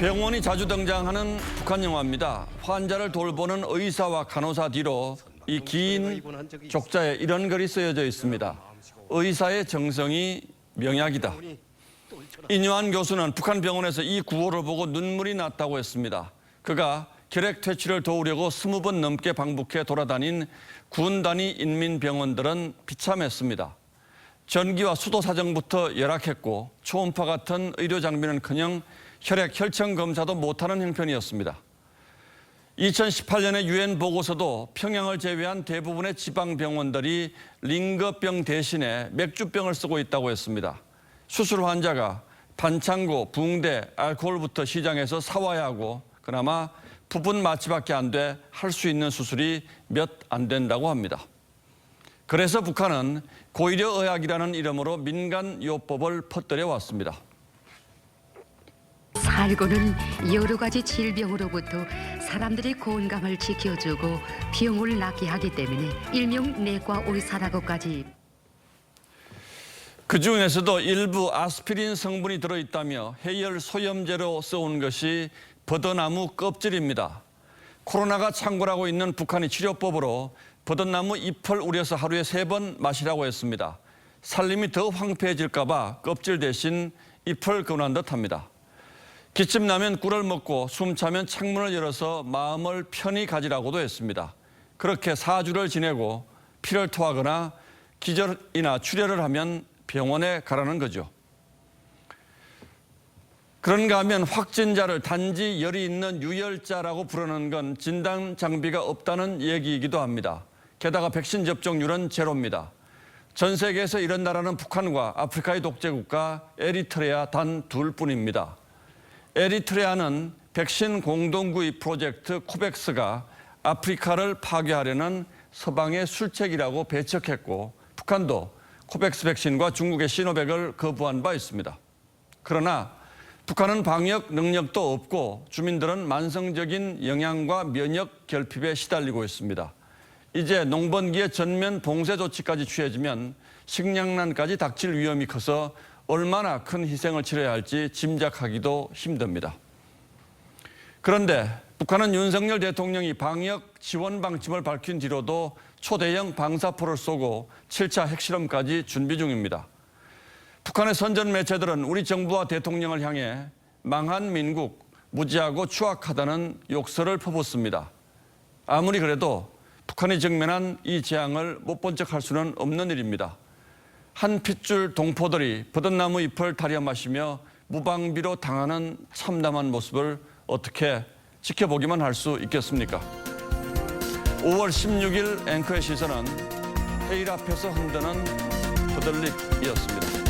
병원이 자주 등장하는 북한 영화입니다. 환자를 돌보는 의사와 간호사 뒤로 이 긴 족자에 이런 글이 쓰여져 있습니다. 의사의 정성이 명약이다. 인유한 교수는 북한 병원에서 이 구호를 보고 눈물이 났다고 했습니다. 그가 결핵 퇴치를 도우려고 20번 넘게 방북해 돌아다닌 군 단위 인민병원들은 비참했습니다. 전기와 수도 사정부터 열악했고 초음파 같은 의료 장비는커녕 혈액, 혈청 검사도 못하는 형편이었습니다. 2018년의 유엔 보고서도 평양을 제외한 대부분의 지방병원들이 링거병 대신에 맥주병을 쓰고 있다고 했습니다. 수술 환자가 반창고, 붕대, 알코올부터 시장에서 사와야 하고 그나마 부분 마취밖에 안 돼 할 수 있는 수술이 몇 안 된다고 합니다. 그래서 북한은 고의료의학이라는 이름으로 민간요법을 퍼뜨려 왔습니다. 살고는 여러 가지 질병으로부터 사람들의 건강을 지켜주고 병을 낫게 하기 때문에 일명 내과 의사라고까지. 그중에서도 일부 아스피린 성분이 들어있다며 해열 소염제로 써온 것이 버드나무 껍질입니다. 코로나가 창궐하고 있는 북한이 치료법으로 버드나무 잎을 우려서 하루에 3번 마시라고 했습니다. 살림이 더 황폐해질까 봐 껍질 대신 잎을 권한 듯합니다. 기침 나면 꿀을 먹고 숨 차면 창문을 열어서 마음을 편히 가지라고도 했습니다. 그렇게 4주를 지내고 피를 토하거나 기절이나 출혈을 하면 병원에 가라는 거죠. 그런가 하면 확진자를 단지 열이 있는 유열자라고 부르는 건 진단 장비가 없다는 얘기이기도 합니다. 게다가 백신 접종률은 제로입니다. 전 세계에서 이런 나라는 북한과 아프리카의 독재국가 에리트레아 단 2뿐입니다. 에리트레아는 백신 공동구입 프로젝트 코백스가 아프리카를 파괴하려는 서방의 술책이라고 배척했고 북한도 코백스 백신과 중국의 시노백을 거부한 바 있습니다. 그러나 북한은 방역 능력도 없고 주민들은 만성적인 영양과 면역 결핍에 시달리고 있습니다. 이제 농번기에 전면 봉쇄 조치까지 취해지면 식량난까지 닥칠 위험이 커서 얼마나 큰 희생을 치러야 할지 짐작하기도 힘듭니다. 그런데 북한은 윤석열 대통령이 방역 지원 방침을 밝힌 뒤로도 초대형 방사포를 쏘고 7차 핵실험까지 준비 중입니다. 북한의 선전 매체들은 우리 정부와 대통령을 향해 망한 민국, 무지하고 추악하다는 욕설을 퍼붓습니다. 아무리 그래도 북한이 직면한 이 재앙을 못 본 척할 수는 없는 일입니다. 한 핏줄 동포들이 버드나무 잎을 타려 마시며 무방비로 당하는 참담한 모습을 어떻게 지켜보기만 할 수 있겠습니까? 5월 16일 앵커의 시선은 회의 앞에서 흔드는 버들잎이었습니다.